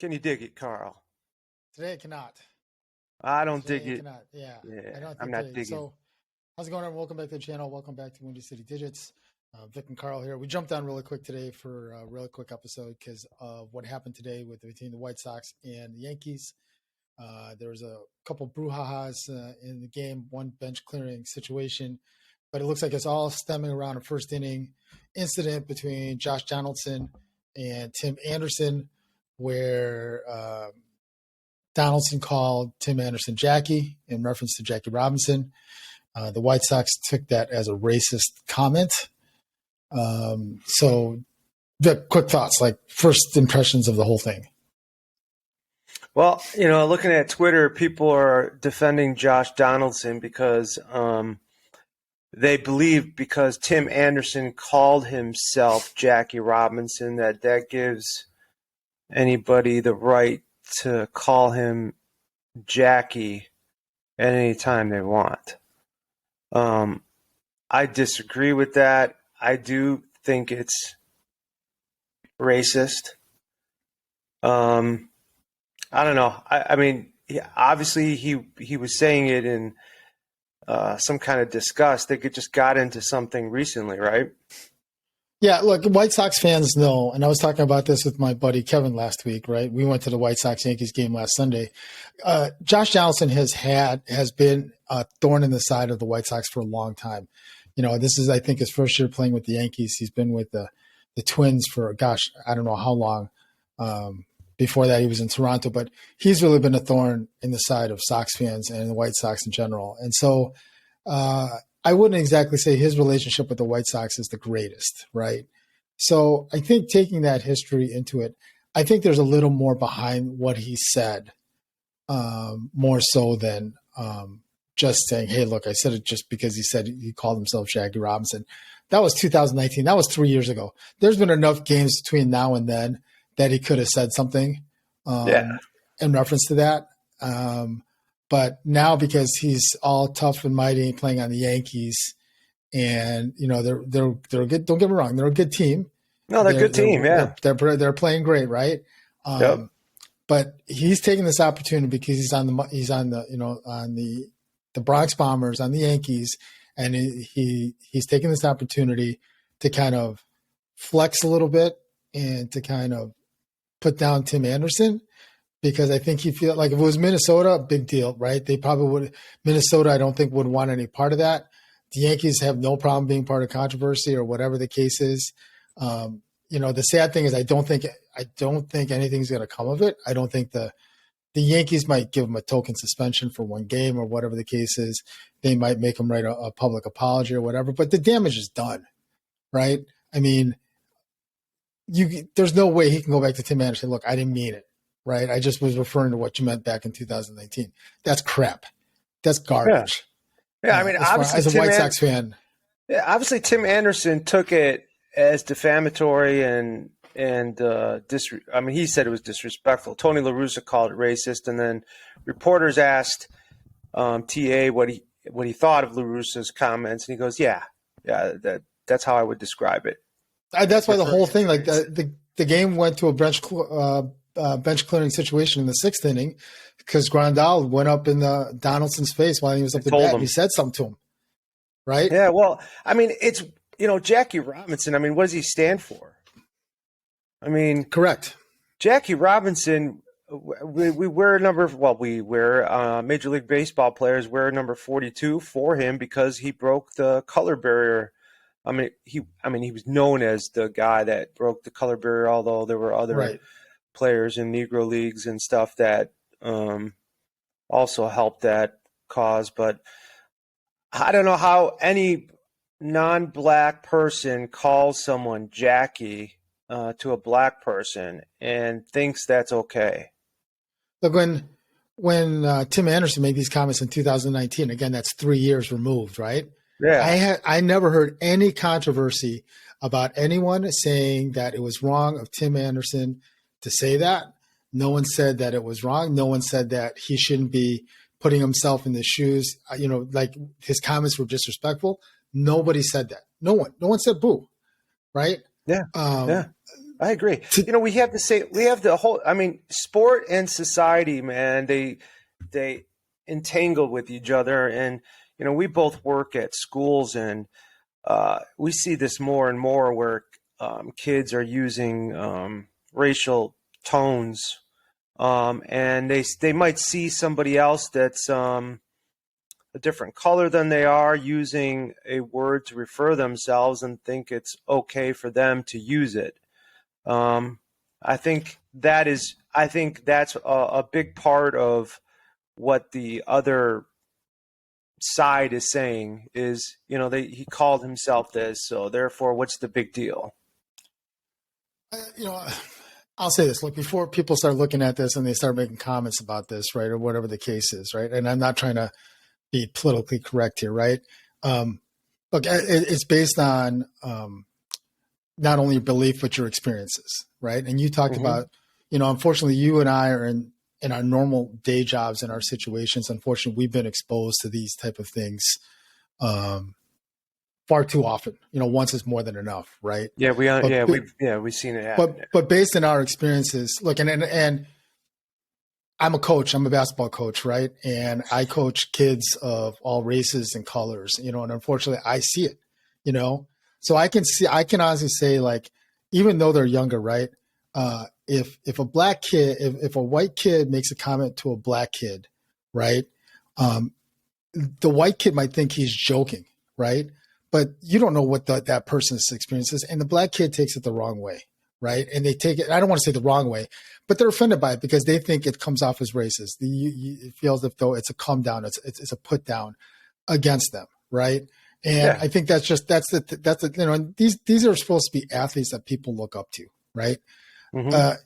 Can you dig it, Carl? Today I cannot. I don't Today dig I it. cannot. Yeah, I don't I'm think not today. digging. So, how's it going, everyone? Welcome back to the channel. Welcome back to Windy City Digits. Vic and Carl here. We jumped on really quick today for a really quick episode because of what happened today between the White Sox and the Yankees. There was a couple brouhahas in the game, one bench clearing situation, but it looks like it's all stemming around a first inning incident between Josh Donaldson and Tim Anderson, where Donaldson called Tim Anderson Jackie in reference to Jackie Robinson. The White Sox took that as a racist comment. So the quick thoughts, like first impressions of the whole thing. Well, looking at Twitter, people are defending Josh Donaldson because they believe because Tim Anderson called himself Jackie Robinson that gives anybody the right to call him Jackie at any time they want. I disagree with that. I do think it's racist. I don't know. I mean, obviously he was saying it in some kind of disgust. They just got into something recently, right? Yeah, look, White Sox fans know, and I was talking about this with my buddy Kevin last week, right? We went to the White Sox-Yankees game last Sunday. Josh Donaldson has been a thorn in the side of the White Sox for a long time. This is, I think, his first year playing with the Yankees. He's been with the Twins for, I don't know how long. Before that, he was in Toronto, but he's really been a thorn in the side of Sox fans and the White Sox in general. And so I wouldn't exactly say his relationship with the White Sox is the greatest, right? So I think taking that history into it, I think there's a little more behind what he said, more so than just saying, hey, look, I said it just because he called himself Jackie Robinson. That was 2019. That was 3 years ago. There's been enough games between now and then that he could have said something in reference to that. But now because he's all tough and mighty playing on the Yankees and, they're good. Don't get me wrong. They're a good team. No, they're a good team. Yeah. They're playing great. Right. Yep. But he's taking this opportunity because he's on the Bronx Bombers, on the Yankees. And he's taking this opportunity to kind of flex a little bit and to kind of put down Tim Anderson, because I think he feels like if it was Minnesota, big deal, right? They probably would. Minnesota, I don't think would want any part of that. The Yankees have no problem being part of controversy or whatever the case is. The sad thing is I don't think anything's going to come of it. I don't think the Yankees might give him a token suspension for one game or whatever the case is. They might make him write a public apology or whatever, but the damage is done, right? I mean, there's no way he can go back to Tim Anderson. Look, I didn't mean it, right? I just was referring to what you meant back in 2019. That's crap. That's garbage. Yeah, I mean, obviously, as a White Sox fan. Yeah, obviously, Tim Anderson took it as defamatory and I mean, he said it was disrespectful. Tony LaRussa called it racist, and then reporters asked TA what he thought of LaRussa's comments, and he goes, "Yeah, that's how I would describe it." That's why the whole thing, like the game went to a bench clearing situation in the sixth inning because Grandal went up in Donaldson's face while he was up the bat. And he said something to him, right? Yeah. Well, I mean, it's Jackie Robinson. I mean, what does he stand for? I mean, correct. Jackie Robinson. We wear Major League Baseball players wear number 42 for him because he broke the color barrier. I mean, he was known as the guy that broke the color barrier, although there were other players in Negro leagues and stuff that also helped that cause. But I don't know how any non-black person calls someone Jackie to a black person and thinks that's okay. Look, when Tim Anderson made these comments in 2019, again, that's 3 years removed, right? Yeah. I never heard any controversy about anyone saying that it was wrong of Tim Anderson to say that. No one said that it was wrong. No one said that he shouldn't be putting himself in the shoes. Like his comments were disrespectful. Nobody said that. No one said boo, right? Yeah. I agree. We have the whole. I mean, sport and society, man. They entangle with each other, and we both work at schools, and we see this more and more where kids are using racial tones, and they might see somebody else that's a different color than they are using a word to refer themselves and think it's okay for them to use it. I think that's a big part of what the other side is saying is, he called himself this, so therefore, what's the big deal? I'll say this. Look, before people start looking at this and they start making comments about this, right, or whatever the case is, right, and I'm not trying to be politically correct here, right? Look, it's based on not only your belief, but your experiences, right? And you talked about, unfortunately, you and I are in our normal day jobs, in our situations. Unfortunately, we've been exposed to these type of things far too often. Once is more than enough, right? Yeah, we've seen it happen. But based on our experiences, look, and I'm a coach. I'm a basketball coach, right? And I coach kids of all races and colors, and unfortunately, I see it, So I can honestly say, like, even though they're younger, right? If a black kid, if a white kid makes a comment to a black kid, right? The white kid might think he's joking, right? But you don't know what that person's experience is. And the black kid takes it the wrong way, right? And they take it, I don't want to say the wrong way, but they're offended by it because they think it comes off as racist. It feels as though it's a come down, it's a put down against them, right? And I think that's these are supposed to be athletes that people look up to, right? Mm-hmm.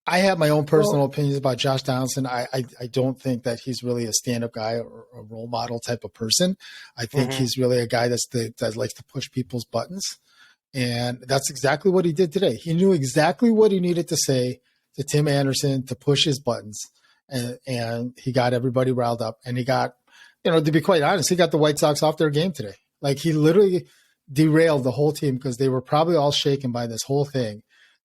I have my own personal opinions about Josh Donaldson. I don't think that he's really a stand-up guy or a role model type of person. I think he's really a guy that likes to push people's buttons. And that's exactly what he did today. He knew exactly what he needed to say to Tim Anderson to push his buttons. And he got everybody riled up. And he got, to be quite honest, he got the White Sox off their game today. Like, he literally derailed the whole team because they were probably all shaken by this whole thing.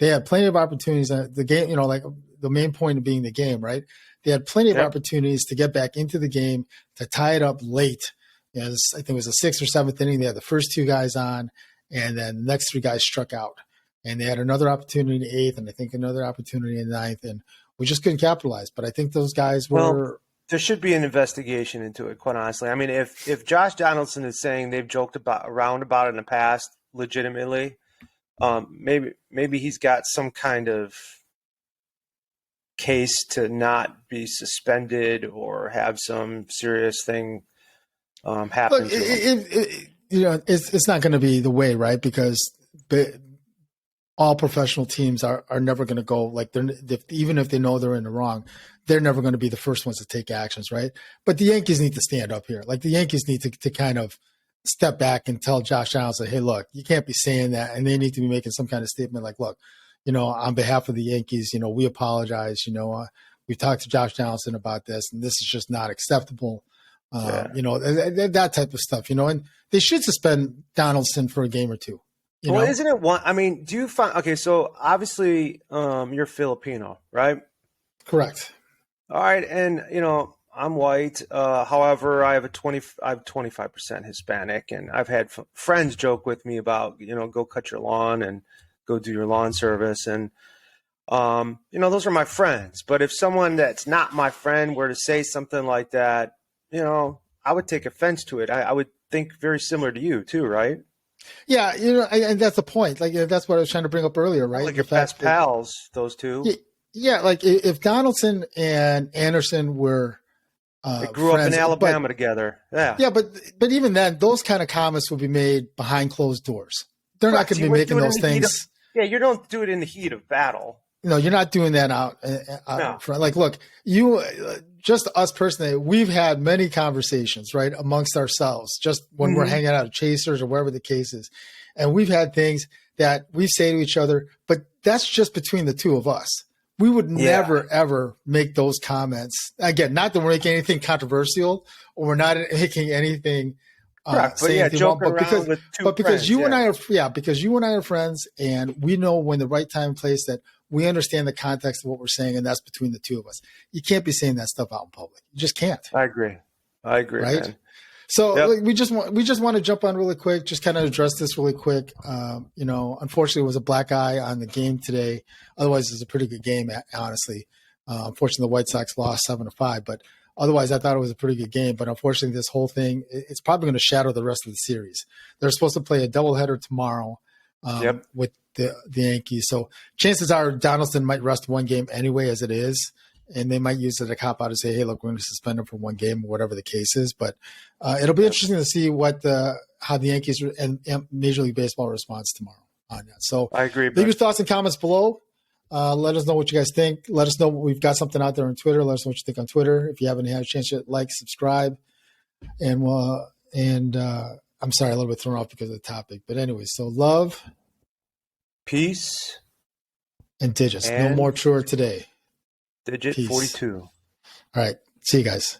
They had plenty of opportunities. The game, like the main point of being the game, right? They had plenty of opportunities to get back into the game, to tie it up late. I think it was the 6th or 7th inning. They had the first 2 guys on, and then the next 3 guys struck out. And they had another opportunity in the 8th, and I think another opportunity in the 9th, and we just couldn't capitalize. But I think those guys were. Well, there should be an investigation into it, quite honestly. I mean, if Josh Donaldson is saying they've joked around about it in the past, legitimately. Maybe he's got some kind of case to not be suspended or have some serious thing happen. Look, it's not going to be the way, right? Because all professional teams are never going to go like even if they know they're in the wrong, they're never going to be the first ones to take actions, right? But the Yankees need to stand up here. Like, the Yankees need to kind of step back and tell Josh Donaldson, hey, look, you can't be saying that. And they need to be making some kind of statement like, look, on behalf of the Yankees, we apologize. We've talked to Josh Donaldson about this, and this is just not acceptable. That type of stuff, and they should suspend Donaldson for a game or 2. Well, isn't it one? I mean, do you find, okay, so obviously you're Filipino, right? Correct. All right. And, I'm white. However, I have 25% Hispanic, and I've had friends joke with me about, go cut your lawn and go do your lawn service. And, those are my friends. But if someone that's not my friend were to say something like that, I would take offense to it. I would think very similar to you too, right? Yeah. And that's the point. Like, that's what I was trying to bring up earlier, right? Like your best pals, those two. Yeah. Like, if Donaldson and Anderson were, they grew friends, up in Alabama together. Yeah. Yeah, but even then, those kind of comments will be made behind closed doors. They're not going to be making those things. You don't do it in the heat of battle. No, you're not doing that out front. Like, look, just us personally, we've had many conversations, right, amongst ourselves, just when we're hanging out at Chasers or wherever the case is. And we've had things that we say to each other, but that's just between the two of us. We would never, ever make those comments. Again, not that we're making anything controversial or we're not making anything Correct, but say yeah, anything wrong. joking around with two because friends, you and yeah. I are because you and I are friends, and we know when the right time and place that we understand the context of what we're saying, and that's between the two of us. You can't be saying that stuff out in public. You just can't. I agree, Right? man. So Yep. like, we just want to jump on really quick, just kind of address this really quick. Unfortunately, it was a black eye on the game today. Otherwise, it was a pretty good game, honestly. Unfortunately, the White Sox lost 7-5, but otherwise, I thought it was a pretty good game. But unfortunately, this whole thing, it's probably going to shadow the rest of the series. They're supposed to play a doubleheader tomorrow with the Yankees. So chances are Donaldson might rest one game anyway, as it is. And they might use it as a cop out to say, hey, look, we're going to suspend him for one game or whatever the case is. But it'll be interesting to see how the Yankees and Major League Baseball responds tomorrow on that. So I agree. Leave your thoughts and comments below. Let us know what you guys think. Let us know. We've got something out there on Twitter. Let us know what you think on Twitter. If you haven't had a chance yet, like, subscribe. And I'm sorry, a little bit thrown off because of the topic. But anyway, so love, peace, and digits. No more truer today. Digit Peace. 42. All right. See you guys.